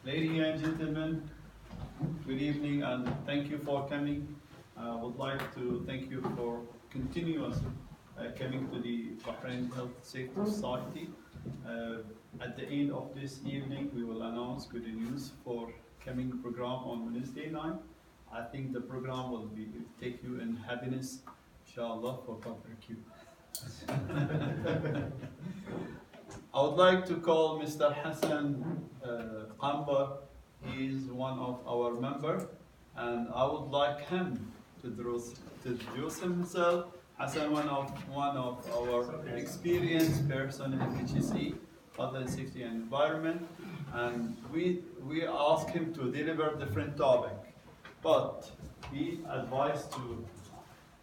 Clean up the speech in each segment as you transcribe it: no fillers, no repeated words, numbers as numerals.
Ladies and gentlemen, good evening and thank you for coming. I would like to thank you for continuous coming to the Bahrain Health Safety Society. At the end of this evening, we will announce good news for coming program on Wednesday night. I think the program will be take you in happiness, inshallah, for barbecue. I would like to call Mr. Hassan Qamber. He is one of our members, and I would like him to introduce himself. Hassan, one of our experienced person in HSE, Health and Safety and Environment, and we asked him to deliver different topic, but he advised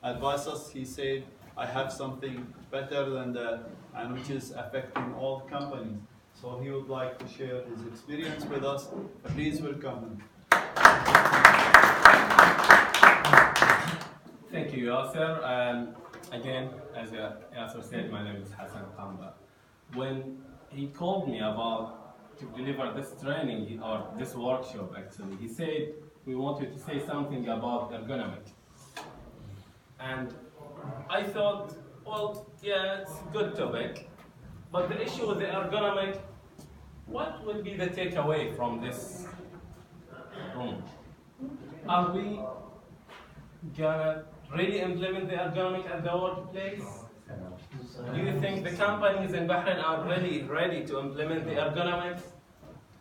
us. He said, I have something better than that, and which is affecting all companies. So he would like to share his experience with us. Please welcome him. Thank you, Yasser. Again, as Yasser said, my name is Hassan Qamber. When he called me about to deliver this training or this workshop, actually, he said we want you to say something about ergonomics. And I thought, well, yeah, it's a good topic, but the issue with the ergonomic, what will be the takeaway from this room? Are we gonna really implement the ergonomic at the workplace? Do you think the companies in Bahrain are really ready to implement the ergonomics?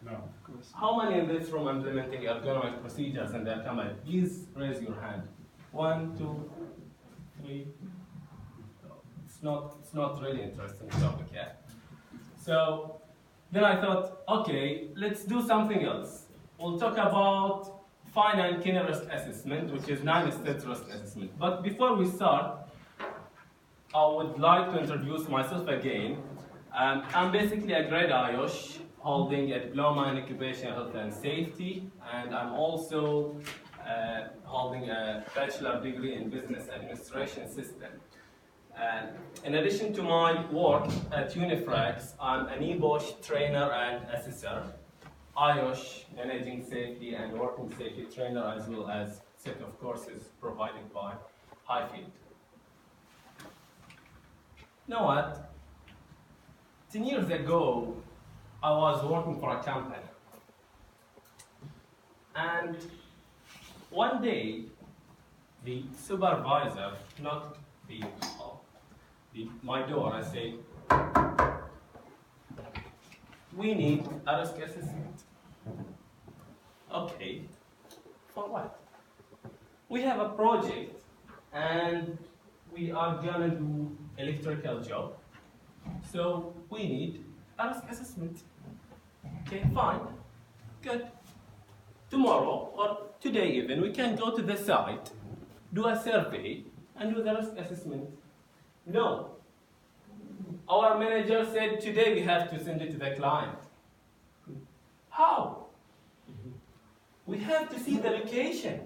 No. How many in this room implementing ergonomic procedures in their company? Please raise your hand. 1, 2, 3. It's not really interesting topic, yeah? So then I thought, okay, let's do something else. We'll talk about fine and keen risk assessment, which is non-state risk assessment. But before we start, I would like to introduce myself again. I'm basically a grade IOSH, holding a diploma in occupational health and safety, and I'm also holding a bachelor degree in business administration system. In addition to my work at Unifrax, I'm an EBOSH trainer and assessor, IOSH managing safety and working safety trainer, as well as set of courses provided by Highfield. You know what? 10 years ago, I was working for a company. And one day, the supervisor knocked my door. I said, we need a risk assessment. Okay, for what? We have a project and we are gonna do electrical job. So we need a risk assessment. Okay, fine, good. Tomorrow or today even, we can go to the site, do a survey, and do the risk assessment. No. Our manager said today we have to send it to the client. How? We have to see the location.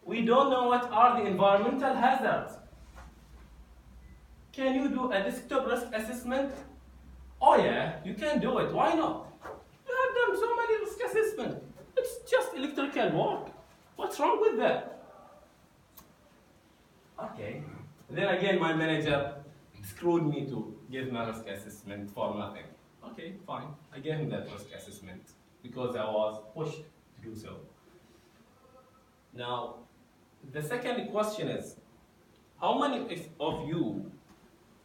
We don't know what are the environmental hazards. Can you do a desktop risk assessment? Oh yeah, you can do it. Why not? You have done so many risk assessments. It's just electrical work. What's wrong with that? Okay. Then again, my manager screwed me to give my risk assessment for nothing. Okay, fine. I gave him that risk assessment because I was pushed to do so. Now, the second question is, how many of you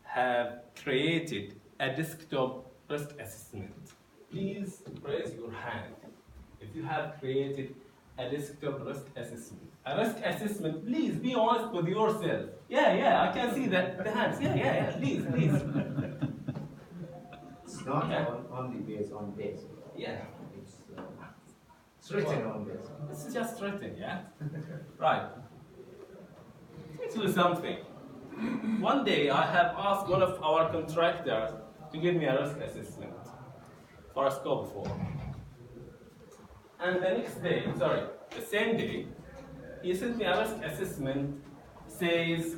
have created a desktop risk assessment? Please raise your hand if you have created a desktop risk assessment. A risk assessment, please be honest with yourself. Yeah, I can see that the hands. Yeah, please. It's not only based on this. Yeah. It's written on this. It's just written, yeah? Right. Let's do something. One day I have asked one of our contractors to give me a risk assessment for a scope 4. And the same day, he sent me a risk assessment, says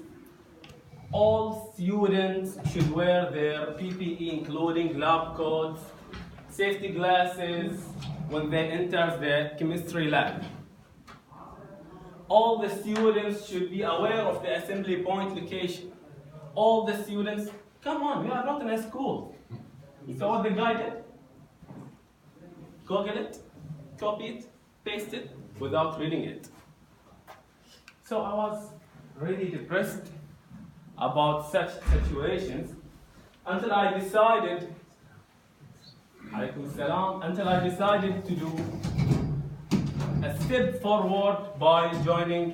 all students should wear their PPE, including lab coats, safety glasses, when they enter the chemistry lab. All the students should be aware of the assembly point location. All the students, come on, we are not in a school. So what the guy did? Google it, copy it, paste it, without reading it. So I was really depressed about such situations until I decided, to do a step forward by joining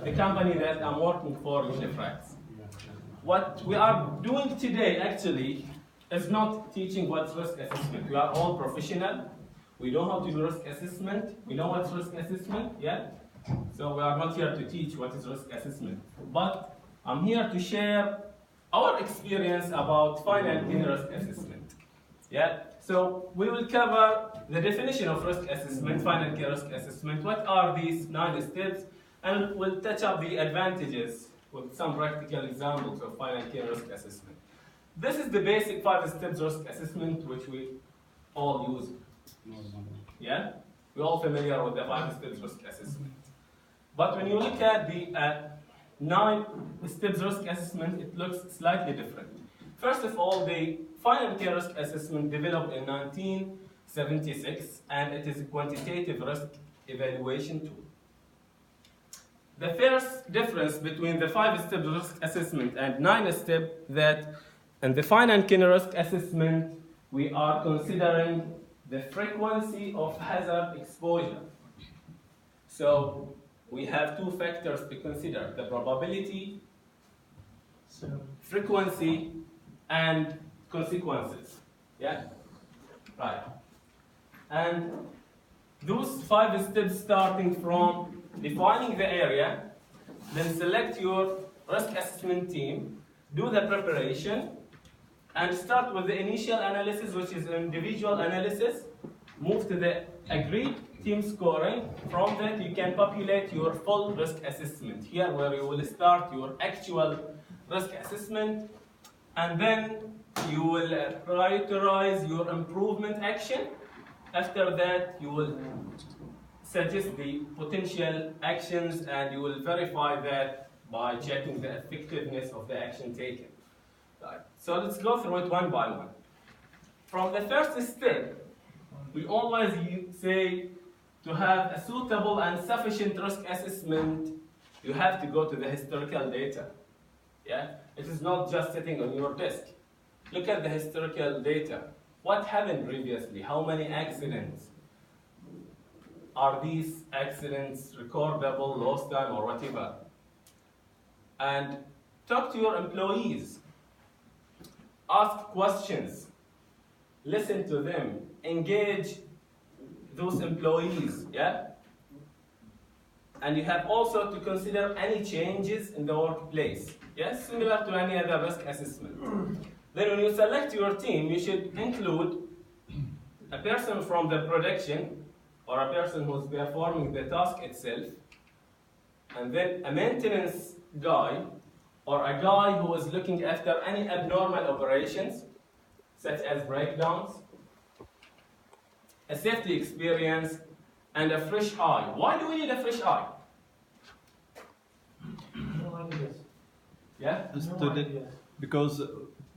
the company that I'm working for, Unifrax. What we are doing today actually is not teaching what's risk assessment. We are all professional. We know how to do risk assessment. We know what's risk assessment, yeah? So we are not here to teach what is risk assessment. But I'm here to share our experience about final key risk assessment. Yeah? So we will cover the definition of risk assessment, final key risk assessment. What are these 9 steps? And we'll touch up the advantages with some practical examples of final key risk assessment. This is the basic 5 steps risk assessment which we all use. Yeah? We're all familiar with the 5 steps risk assessment. But when you look at the 9 steps risk assessment, it looks slightly different. First of all, the final key risk assessment developed in 1976, and it is a quantitative risk evaluation tool. The first difference between the 5-step risk assessment and 9-step that in the final key risk assessment, we are considering the frequency of hazard exposure. So we have 2 factors to consider, the probability, frequency, and consequences. Yeah? Right. And those 5 steps starting from defining the area, then select your risk assessment team, do the preparation, and start with the initial analysis, which is individual analysis, move to the agreed team scoring. From that, you can populate your full risk assessment. Here, where you will start your actual risk assessment, and then you will prioritize your improvement action. After that, you will suggest the potential actions, and you will verify that by checking the effectiveness of the action taken. Right. So let's go through it one by one. From the first step, we always say to have a suitable and sufficient risk assessment, you have to go to the historical data. Yeah? It is not just sitting on your desk. Look at the historical data. What happened previously? How many accidents? Are these accidents recordable, lost time, or whatever? And talk to your employees. Ask questions. Listen to them. Engage those employees. Yeah? And you have also to consider any changes in the workplace. Yes, similar to any other risk assessment. Then when you select your team, you should include a person from the production or a person who's performing the task itself, and then a maintenance guy or a guy who is looking after any abnormal operations, such as breakdowns, a safety experience, and a fresh eye. Why do we need a fresh eye? Yeah? Because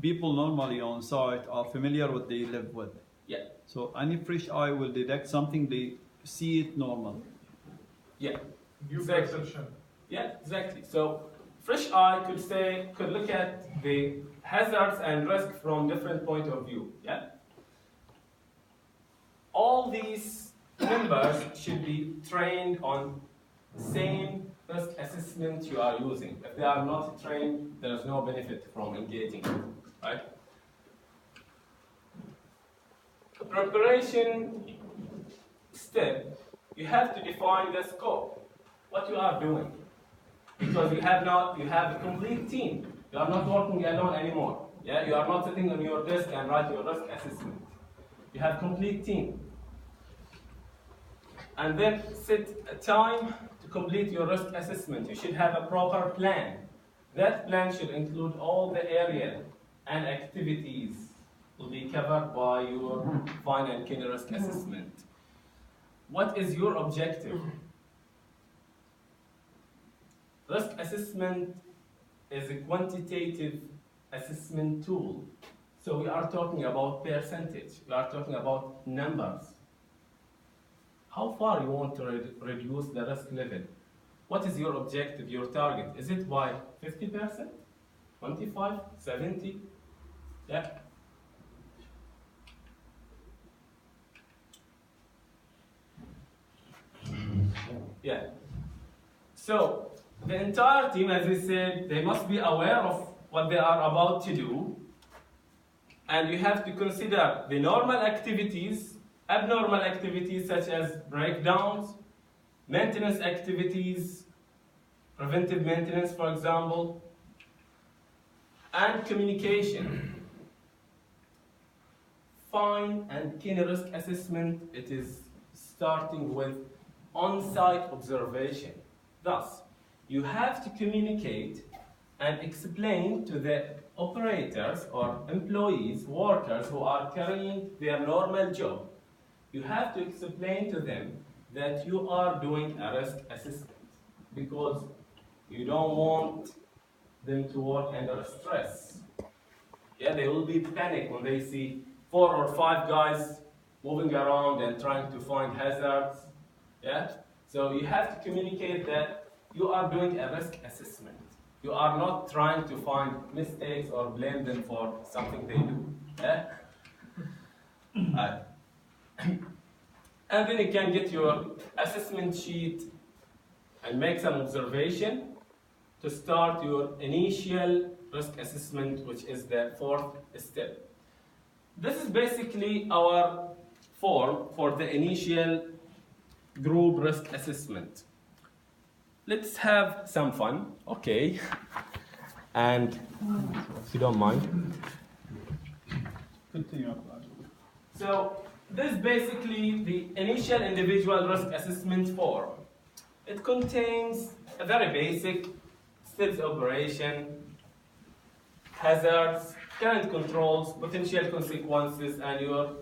people normally on site are familiar with what they live with. Yeah. So any fresh eye will detect something, they see it normal. Yeah. New Exactly. perception. Yeah, exactly. So fresh eye could look at the hazards and risk from different point of view. Yeah. All these members should be trained on the same risk assessment you are using. If they are not trained, there is no benefit from engaging, right? The preparation step, you have to define the scope, what you are doing. Because you have a complete team. You are not working alone anymore. Yeah? You are not sitting on your desk and write your risk assessment. You have complete team. And then set a time to complete your risk assessment. You should have a proper plan. That plan should include all the area and activities will be covered by your final key risk assessment. what is your objective? Risk assessment is a quantitative assessment tool. So we are talking about percentage, we are talking about numbers. How far you want to reduce the risk level? What is your objective, your target? Is it by 50%, 25, 70? Yeah. Yeah. So the entire team, as I said, they must be aware of what they are about to do. And you have to consider the normal activities, abnormal activities such as breakdowns, maintenance activities, preventive maintenance, for example, and communication. Fine and keen risk assessment, it is starting with on-site observation. Thus, you have to communicate and explain to the operators or employees, workers who are carrying their normal job. You have to explain to them that you are doing a risk assessment because you don't want them to work under stress. Yeah, they will be panicked when they see 4 or 5 guys moving around and trying to find hazards. Yeah? So you have to communicate that you are doing a risk assessment. You are not trying to find mistakes or blame them for something they do. Yeah? And then you can get your assessment sheet and make some observation to start your initial risk assessment, which is the 4th step. This is basically our form for the initial group risk assessment. Let's have some fun, okay? And if you don't mind. Continue. So this is basically the initial individual risk assessment form. It contains a very basic steps operation, hazards, current controls, potential consequences, and your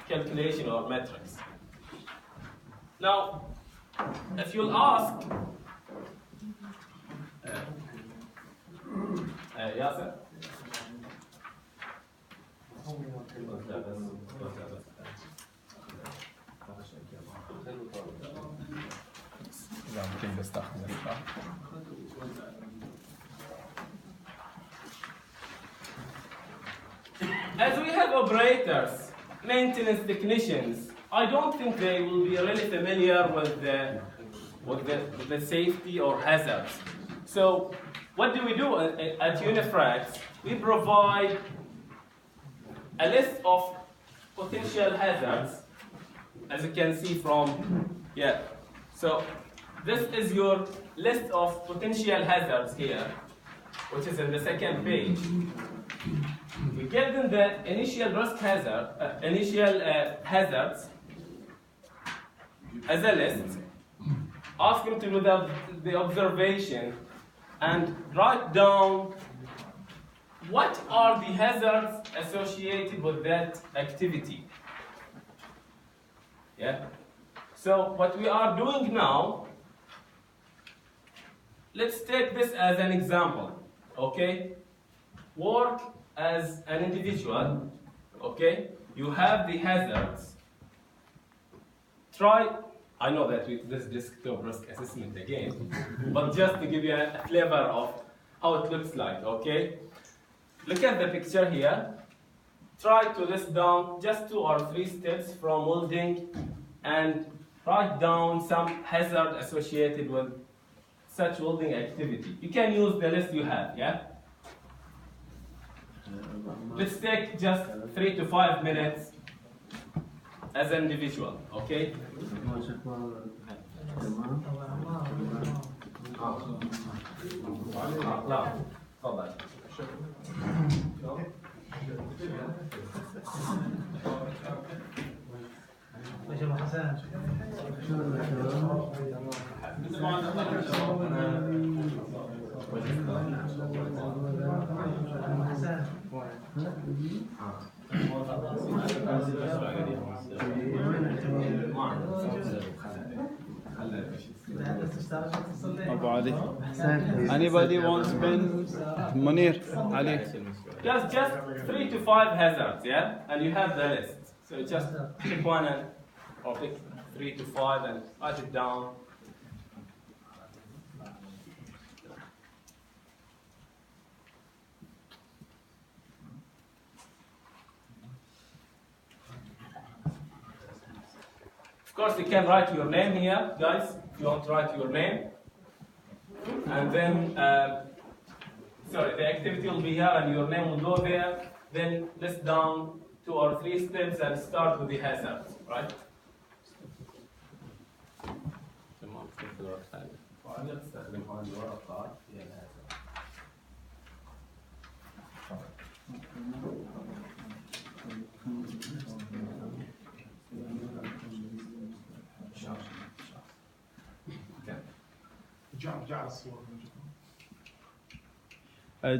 calculation or metrics. Now, if you'll ask, Yasser? As we have operators, maintenance technicians, I don't think they will be really familiar with the safety or hazards. So what do we do at Unifrax? We provide a list of potential hazards, as you can see from, yeah. So this is your list of potential hazards here, which is in the second page. We give them the initial risk hazard, hazards as a list, ask them to do the observation and write down what are the hazards associated with that activity. Yeah. So what we are doing now, let's take this as an example, okay? Work as an individual, okay? You have the hazards. Try, I know that this desktop risk assessment again, but just to give you a flavor of how it looks like, okay? Look at the picture here. Try to list down just 2 or 3 steps from welding and write down some hazard associated with such welding activity. You can use the list you have, yeah? Let's take just 3 to 5 minutes as an individual, okay? حسن Abu Ali. Anybody wants pen? Munir, Ali. Just 3 to 5 hazards, yeah? And you have the list. So just pick one or pick 3 to 5 and write it down. Of course, you can write your name here, guys, if you want to write your name. And then, the activity will be here and your name will go there. Then list down 2 or 3 steps and start with the hazards, right?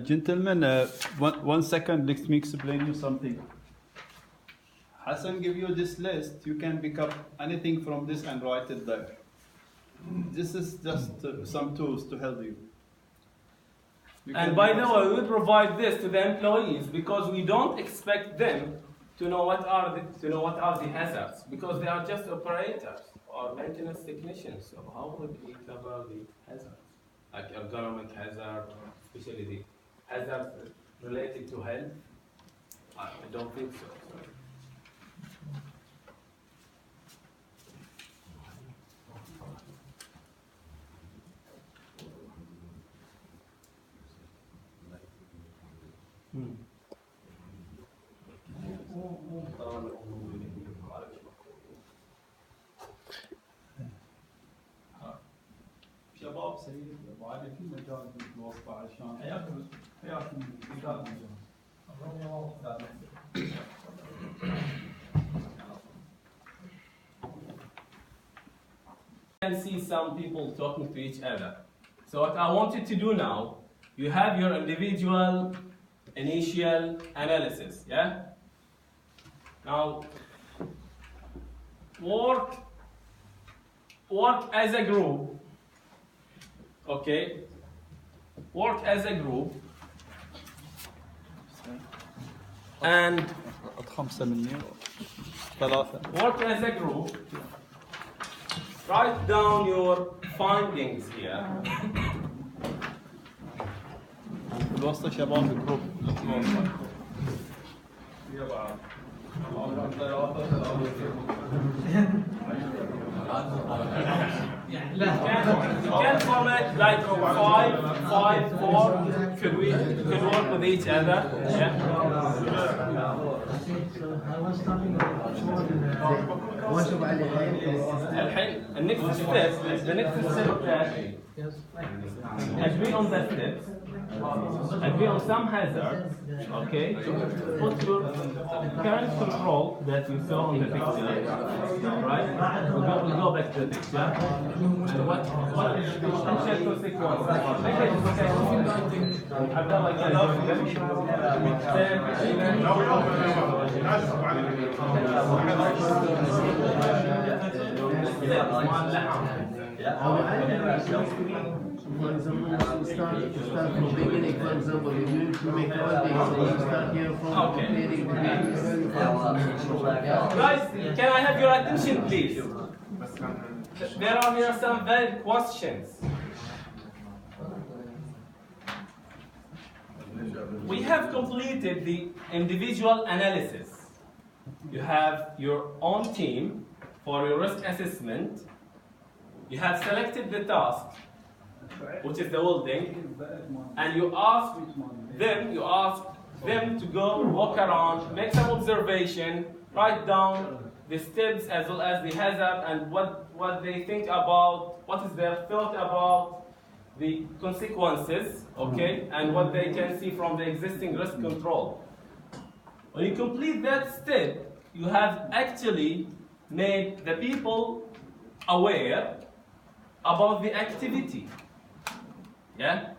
Gentlemen, one second, let me explain you something. Hassan give you this list, you can pick up anything from this and write it there. This is just some tools to help you. And by the way, we provide this to the employees because we don't expect them to know what are the hazards, because they are just operators or maintenance technicians. So how would we cover the hazards, like ergonomic hazard, especially the hazards related to health? I don't think so. Sorry. شباب سيد ابو علي في مجال بالوصفه عشان حياكم Can see some people talking to each other. So what I want you to do now, you have your individual initial analysis, yeah? Now, work as a group, okay? Work as a group, and work as a group. Write down your findings here. الوسطى شباب الجروب You can format like 5, 4. Could work with each other? Yeah. الحين the next step agree on the steps, agree on some hazards, okay? Put your current control that you saw on the picture, right? We'll go back to the picture. And what potential consequences? I've done like For example, start from the beginning. For example, you need to make all things. You start here from creating the Guys, can I have your attention, please? There are here some valid questions. We have completed the individual analysis. You have your own team for your risk assessment. You have selected the task, which is the welding, and you ask them to go walk around, make some observation, write down the steps as well as the hazard and what they think about, what is their thought about the consequences, okay, and what they can see from the existing risk control. When you complete that step, you have actually made the people aware about the activity. Yeah?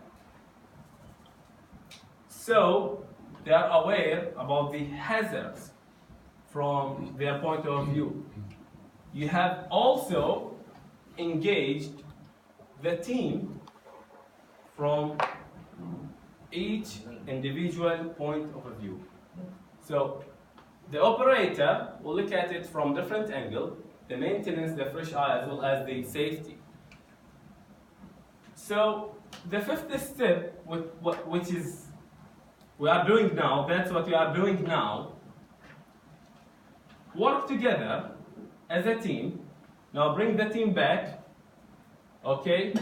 So they are aware about the hazards from their point of view. you have also engaged the team from each individual point of view. So the operator will look at it from different angle, the maintenance, the fresh air, as well as the safety. So the fifth step, which is we are doing now, that's what we are doing now. Work together as a team. Now bring the team back, okay?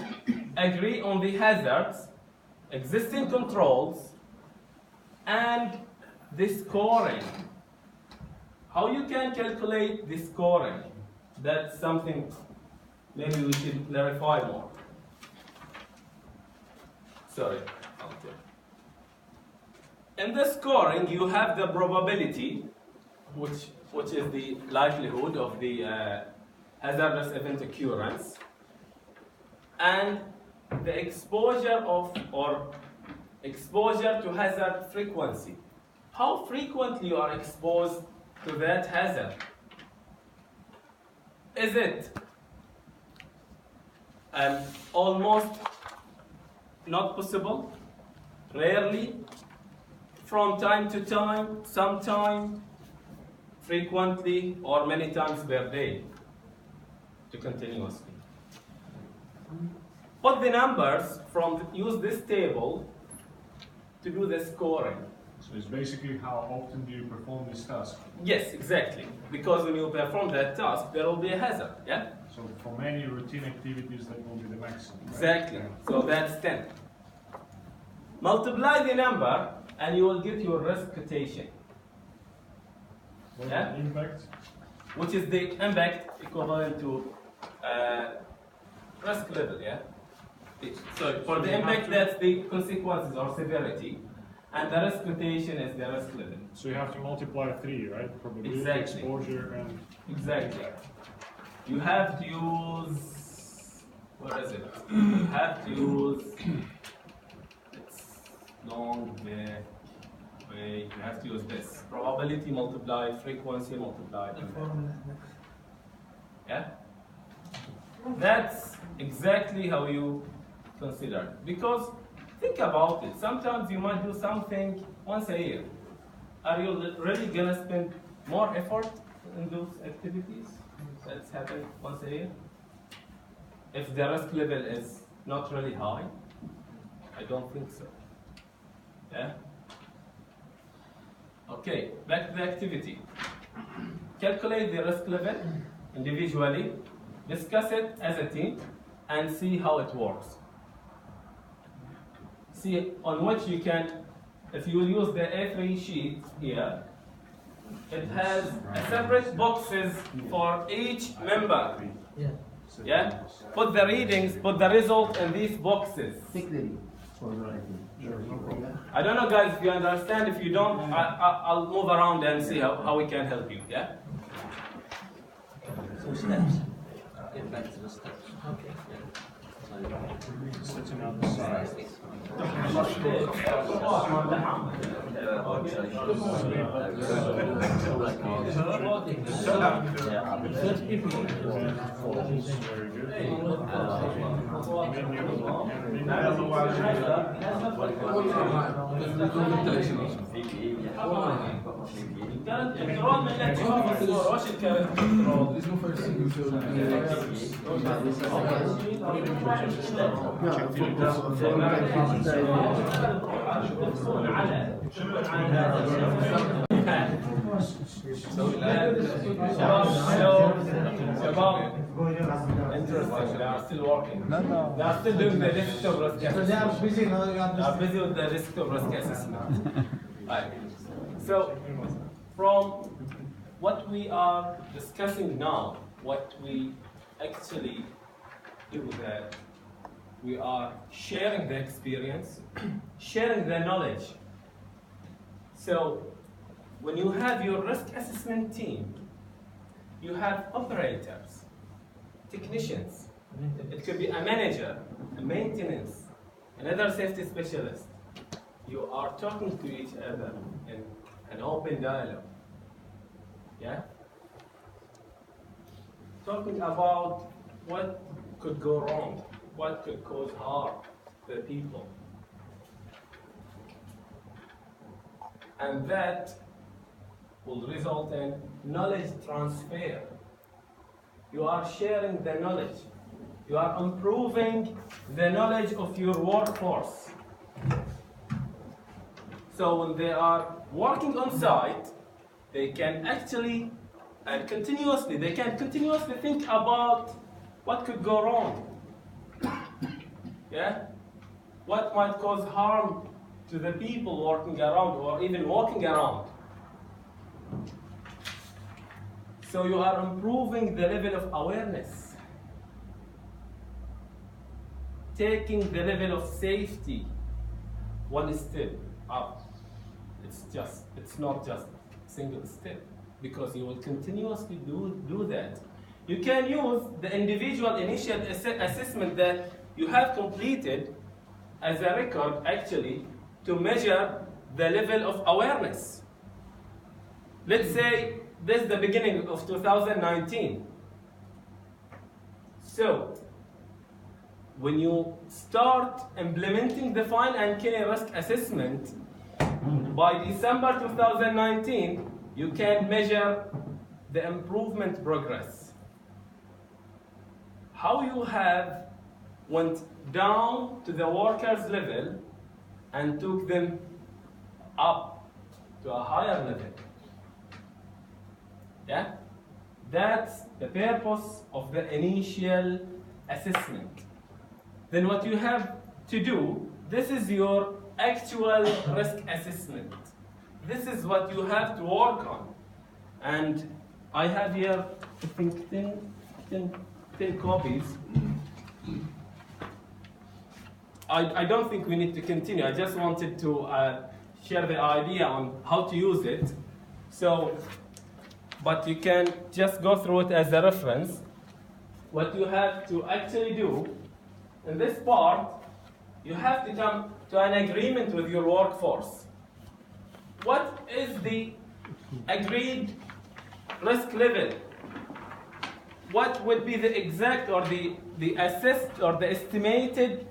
Agree on the hazards, existing controls, and the scoring. How you can calculate the scoring? That's something maybe we should clarify more. Sorry. In the scoring, you have the probability, which is the likelihood of the hazardous event occurrence, and the exposure to hazard frequency. How frequently you are exposed to that hazard? Is it almost not possible? Rarely? From time to time? Sometime? Frequently? Or many times per day? To continuously. Put the numbers use this table to do the scoring. So it's basically how often do you perform this task? Yes, exactly. Because when you perform that task, there will be a hazard, yeah? So for many routine activities, that will be the maximum. Right? Exactly. So that's 10. Multiply the number, and you will get your risk quotation. What's Yeah? the impact? Which is the impact equivalent to risk level, yeah? So for the impact, that's the consequences or severity, and the risk quotation is the risk level. So you have to multiply 3, right? Probability, Exactly. exposure, and Exactly. You have to use, what is it? You have to use, it's long way, you have to use this. Probability multiplied, frequency multiplied. Yeah? That's exactly how you consider it. Because think about it, sometimes you might do something once a year. Are you really gonna spend more effort in those activities that's happening once a year? If the risk level is not really high, I don't think so. Yeah? Okay, back to the activity. Calculate the risk level individually, discuss it as a team, and see how it works. See on which you can, if you will use the A3 sheet here, it has a separate boxes for each member. Yeah? Put the readings, put the result in these boxes. Particularly for writing. I don't know, guys, if you understand. If you don't, I'll move around and see how we can help you. Yeah? So steps. Get back to the steps. Okay. sitting on the side. Very good. كانت الكنترول من اللي تشوفها في الصورة، وش كانت Interesting. They are still working. They are still doing the desktop risk assessment. They are busy now. They are busy with the desktop risk assessment. Right. So, from what we are discussing now, what we actually do that we are sharing the experience, sharing the knowledge. So, when you have your risk assessment team, you have operators, technicians. It could be a manager, a maintenance, another safety specialist. You are talking to each other in an open dialogue. Yeah? talking about what could go wrong, what could cause harm to the people. And that will result in knowledge transfer. You are sharing the knowledge. You are improving the knowledge of your workforce. So when they are working on site, they can actually and continuously think about what could go wrong. Yeah? What might cause harm to the people working around or even walking around. So you are improving the level of awareness, taking the level of safety one step up. It's not just a single step, because you will continuously do that. You can use the individual initial assessment that you have completed as a record actually to measure the level of awareness. Let's say this is the beginning of 2019. So, when you start implementing the fine and key risk assessment, by December 2019, you can measure the improvement progress. How you have went down to the workers level and took them up to a higher level. Yeah? That's the purpose of the initial assessment. Then what you have to do, this is your actual risk assessment. This is what you have to work on. And I have here, I think, 10 copies. I don't think we need to continue. I just wanted to share the idea on how to use it. So, but you can just go through it as a reference. What you have to actually do in this part, you have to come to an agreement with your workforce. What is the agreed risk level? What would be the exact or the assessed or the estimated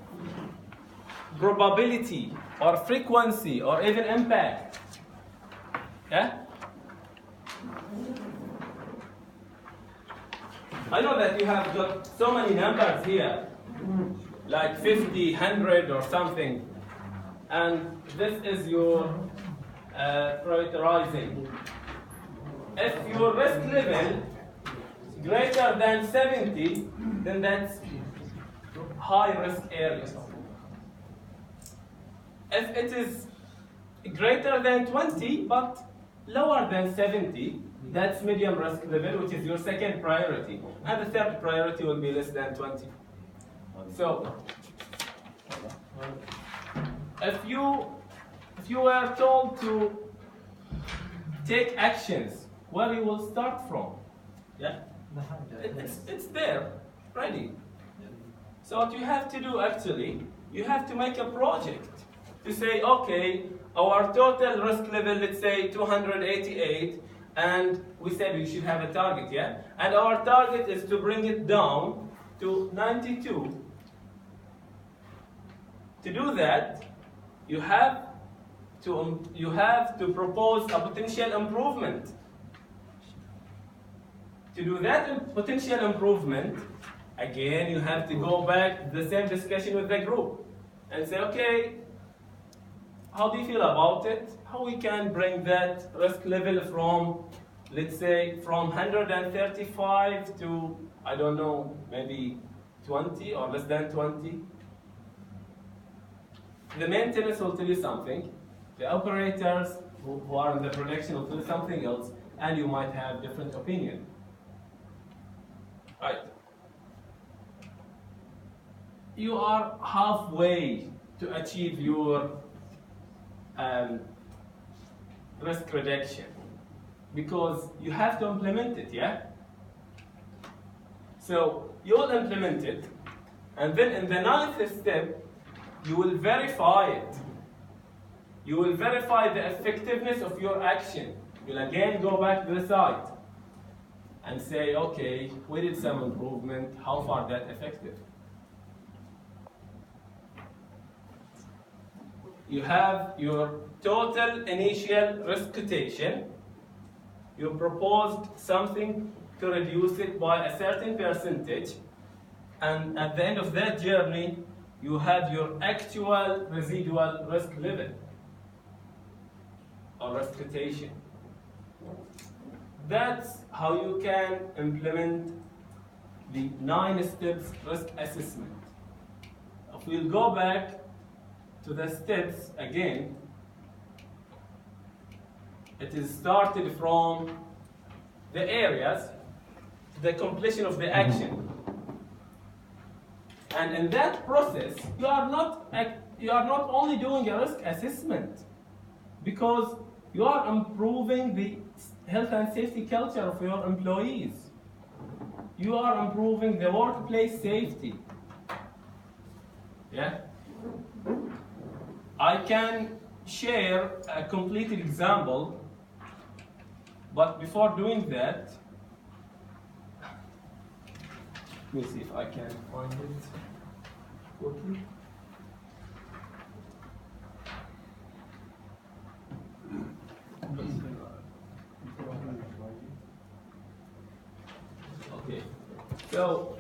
probability or frequency or even impact? Yeah? I know that you have got so many numbers here, like 50, 100 or something, and this is your prioritizing. If your risk level is greater than 70, then that's high risk area. If it is greater than 20 but lower than 70, that's medium risk level, which is your second priority. And the third priority will be less than 20. So, if you were told to take actions, where you will start from? Yeah? It's there, ready. So what you have to do actually, you have to make a project to say, okay, our total risk level, let's say 288, and we said we should have a target, yeah? And our target is to bring it down to 92. To do that, you have to propose a potential improvement. To do that potential improvement, again, you have to go back to the same discussion with the group and say, okay, how do you feel about it? How we can bring that risk level from, let's say, from 135 to, I don't know, maybe 20 or less than 20? The maintenance will tell you something. The operators who are in the production will tell you something else, and you might have different opinion. Right. You are halfway to achieve your risk reduction because you have to implement it, yeah? So you will implement it, and then in the 9th step, you will verify it. You will verify the effectiveness of your action. You'll again go back to the site and say, okay, we did some improvement, how far that effective? You have your total initial risk quotation. You proposed something to reduce it by a certain percentage, and at the end of that journey, you have your actual residual risk level or risk quotation. That's how you can implement the 9 steps risk assessment. If we'll go back to the steps again, it is started from the areas to the completion of the action. And in that process, you are not only doing a risk assessment, because you are improving the health and safety culture of your employees. You are improving the workplace safety. Yeah? I can share a completed example, but before doing that, let me see if I can find it quickly. Okay, so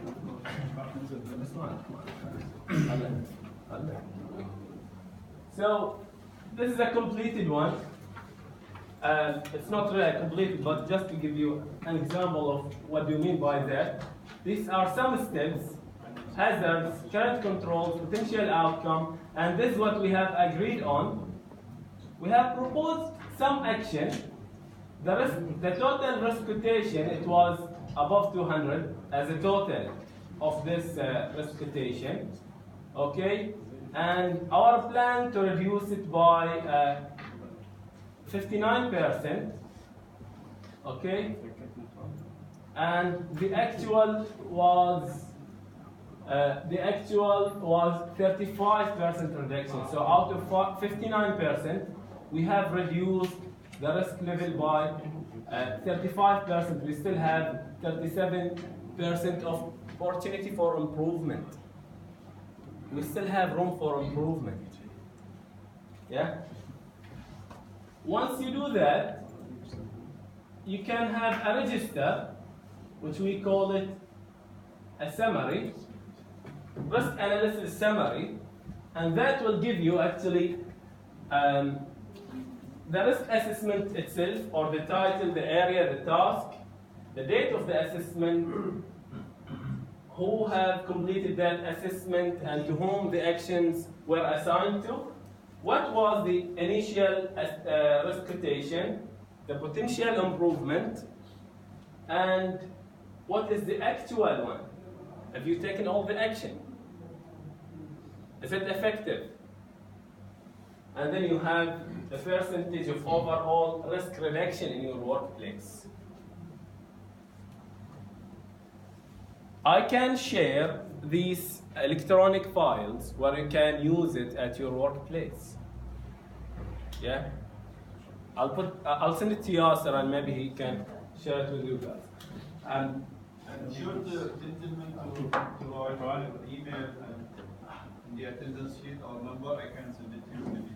this is a completed one. It's not really completed, but just to give you an example of what you mean by that. These are some steps, hazards, current controls, potential outcome, and this is what we have agreed on. We have proposed some action. The total risk quotation, it was above 200 as a total of this risk quotation. Okay, and our plan to reduce it by 59%. Okay, and the actual was 35% reduction. So out of 59%, we have reduced the risk level by 35%. We still have 37% of opportunity for improvement. We still have room for improvement. Yeah? Once you do that, you can have a register, which we call it a summary, risk analysis summary, and that will give you actually the risk assessment itself, or the title, the area, the task, the date of the assessment, who have completed that assessment and to whom the actions were assigned to, what was the initial risk quotation, the potential improvement, and what is the actual one. Have you taken all the action? Is it effective? And then you have the percentage of overall risk reduction in your workplace. I can share these electronic files where you can use it at your workplace. Yeah? I'll send it to Yasser and maybe he can share it with you guys. And should the gentleman to provide an email and the attendance sheet or number, I can send it to you maybe.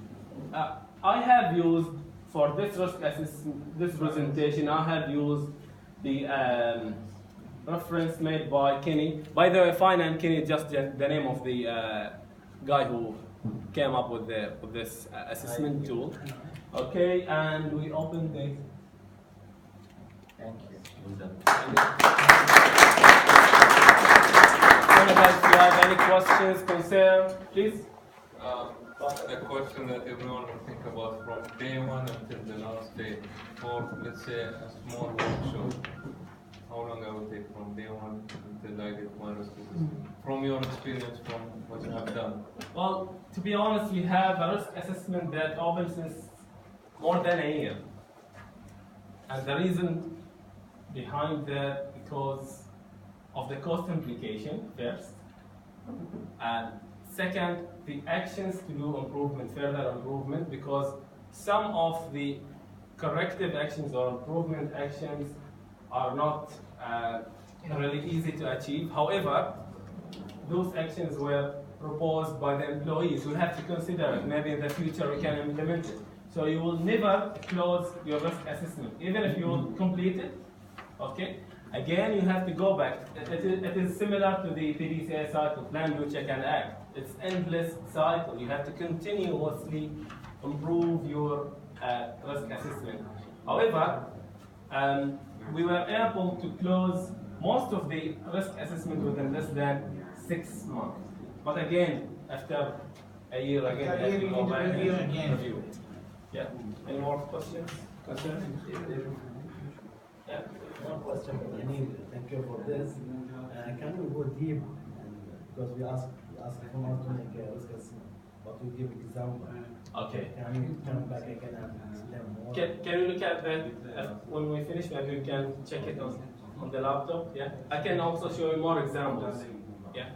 I have used, for this risk assessment, this presentation, I have used the reference made by Kenny. By the way, Fine and Kenny is just the name of the guy who came up with this assessment tool. Okay, and we open the. Thank you. Guys, if you have any questions, concerns, please. The question that everyone will think about from day one until the last day, for let's say a small workshop, how long I will take from day one until I get my risk assessment? From your experience, from what you have done. Well, to be honest, we have a risk assessment that open since more than a year. And the reason behind that, because of the cost implication, first. And second, the actions to do improvement, further improvement, because some of the corrective actions or improvement actions are not really easy to achieve. However, those actions were proposed by the employees. We have to consider it. Maybe in the future we can implement it. So you will never close your risk assessment, even if you will complete it. Okay. Again, you have to go back. It is similar to the PDCA cycle, plan, do, check, and act. It's endless cycle. You have to continuously improve your risk assessment. However, we were able to close most of the risk assessment within less than 6 months. But again, after a year again, we have to go back and review it. Yeah. Any more questions? Concerns? Yeah. One question, thank you for this. Can we go deep? Because we asked from us to make a risk assessment, but we give example. Okay. Can we come back again and explain more? Can you look at that when we finish? Maybe you can check it on the laptop. Yeah. I can also show you more examples. Yeah.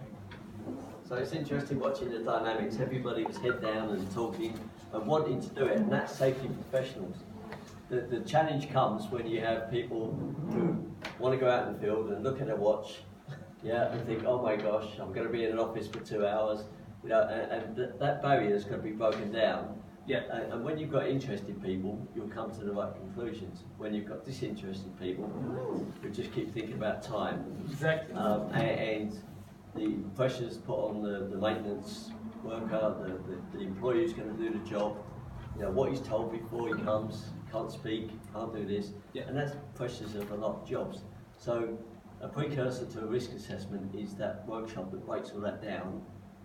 So it's interesting watching the dynamics. Everybody was head down and talking and wanting to do it, and that's safety professionals. The challenge comes when you have people who want to go out in the field and look at their watch, yeah, and think, oh my gosh, I'm going to be in an office for 2 hours, you know, and that barrier is going to be broken down. Yeah. And when you've got interested people, you'll come to the right conclusions. When you've got disinterested people, who just keep thinking about time, Exactly. and the pressures put on the maintenance worker, the employee who's going to do the job, you know, what he's told before he comes, can't speak, can't do this, Yeah. and that's pressures of a lot of jobs. So a precursor to a risk assessment is that workshop that breaks all that down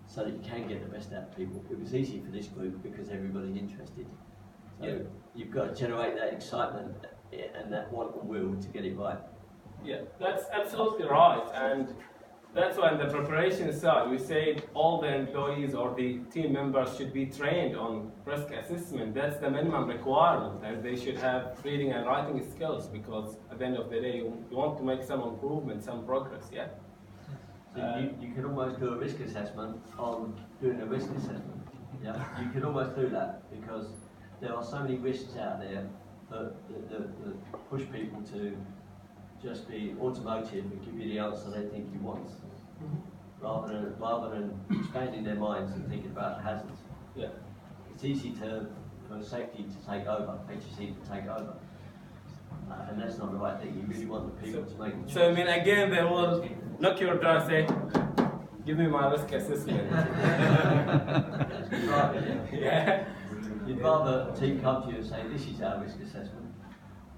so that you can get the best out of people. It was easy for this group because everybody's interested. So Yeah. you've got to generate that excitement and that want and will to get it right. Yeah, that's absolutely right, and that's why in the preparation side we said all the employees or the team members should be trained on risk assessment. That's the minimum requirement, and they should have reading and writing skills because at the end of the day you want to make some improvement, some progress. Yeah. So you can almost do a risk assessment on doing a risk assessment. Yeah, you can almost do that because there are so many risks out there that push people to just be automotive and give you the answer they think you want, rather than expanding their minds and thinking about hazards. Yeah. It's easy for safety to take over, HSE to take over, and that's not the right thing. You really want the people to make the choice. So I mean, again, they will knock your door and say, "Give me my risk assessment." Yeah. You'd rather a team come to you and say, "This is our risk assessment,"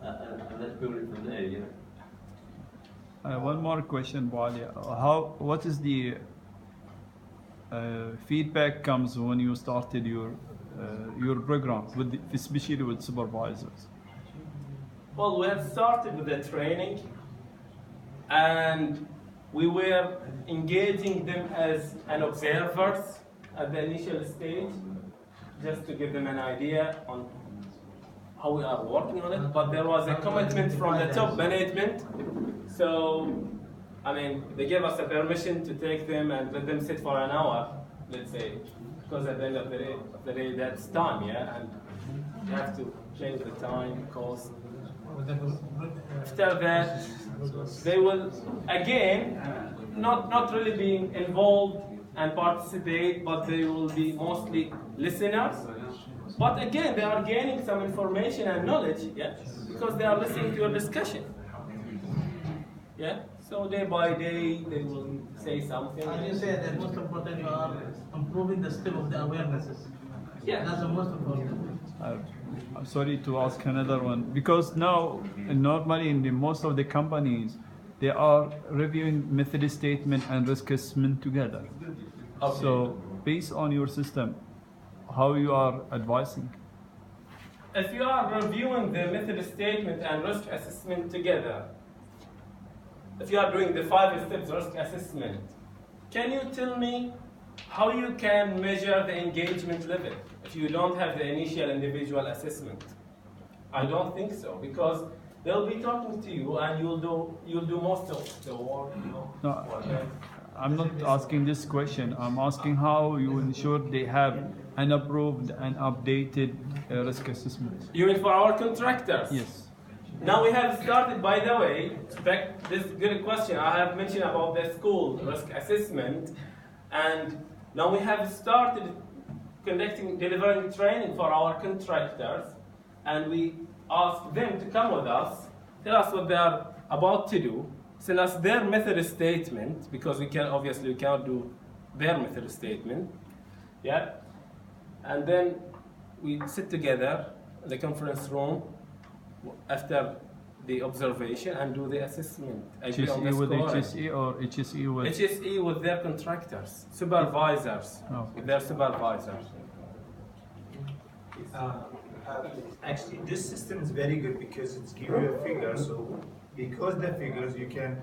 and let's build it from there. You know. One more question, Wally. What is the feedback comes when you started your program, especially with supervisors? Well, we have started with the training, and we were engaging them as an observers at the initial stage, just to give them an idea on how we are working on it. But there was a commitment from the top management. So, I mean, they gave us a permission to take them and let them sit for an hour, let's say, because at the end of the day that's time, yeah, and you have to change the time, cost. After that, they will again not really be involved and participate, but they will be mostly listeners. But again, they are gaining some information and knowledge, yeah, because they are listening to your discussion. Yeah, so day by day they will say something. As you say, the most important you are improving the skill of the awarenesses. Yeah, That's the most important. I'm sorry to ask another one, because now normally in most of the companies they are reviewing method statement and risk assessment together. Okay. So based on your system, how you are advising? If you are reviewing the method statement and risk assessment together, if you are doing the 5 steps risk assessment, can you tell me how you can measure the engagement level if you don't have the initial individual assessment? I don't think so, because they'll be talking to you and you'll do most of the work, you know. No, I'm not asking this question. I'm asking how you ensure they have an approved and updated risk assessment. You mean for our contractors? Yes. Now we have started, by the way, back this good question. I have mentioned about the school risk assessment, and now we have started delivering training for our contractors, and we asked them to come with us, tell us what they are about to do, send us their method statement, because we cannot do their method statement, yeah, and then we sit together in the conference room after the observation and do the assessment. HSE with HSE or HSE with? HSE with their contractors, supervisors, with their supervisors. Actually, this system is very good because it's give you a figure. So because the figures, you can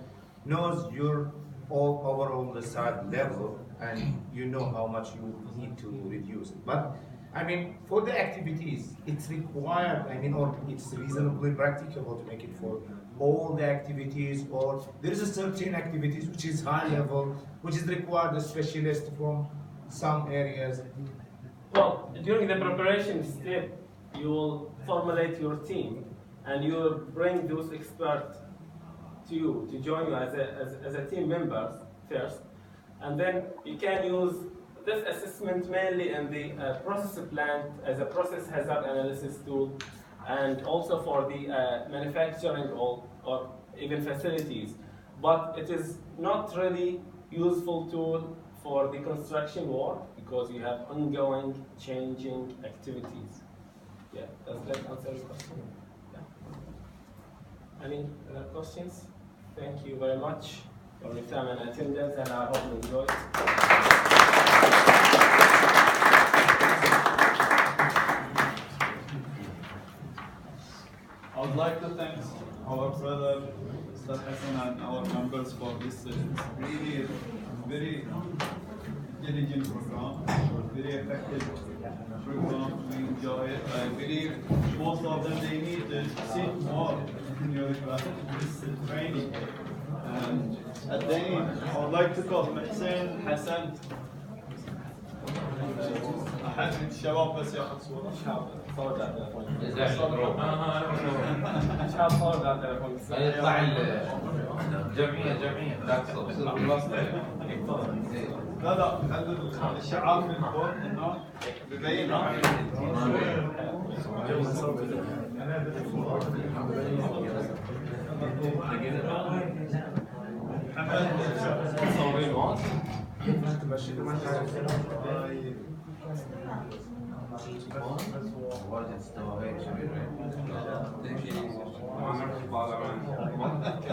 know your overall the side level, and you know how much you need to reduce it. But I mean, for the activities, it's required, or it's reasonably practicable to make it for all the activities, or there is a certain activities which is high level, which is required a specialist from some areas. Well, during the preparation step, you will formulate your team, and you will bring those experts to you, to join you as a team members first, and then you can use this assessment mainly in the process plant as a process hazard analysis tool, and also for the manufacturing or even facilities. But it is not really useful tool for the construction work because you have ongoing changing activities. Yeah, does that answer your question? Yeah. Any other questions? Thank you very much for your time and attendance, and I hope you enjoyed. I would like to thank our brother, Mr. Hassan, and our members for this really very diligent program, very effective program. We enjoy it. I believe most of them, they need to sit more in your class, this training. And at the end, I would like to call Hassan. أحد الشباب بس ياخذ صورة. صور على التليفون. شاب صور على التليفون. يطلع الجمعية لا تصور بالوسط. لا خلي الشعار من فوق انه ببين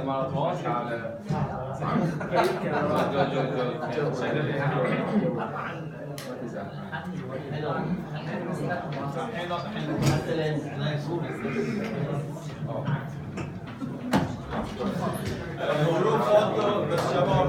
كاميرا واضحة على الجروب فوتو بالشباب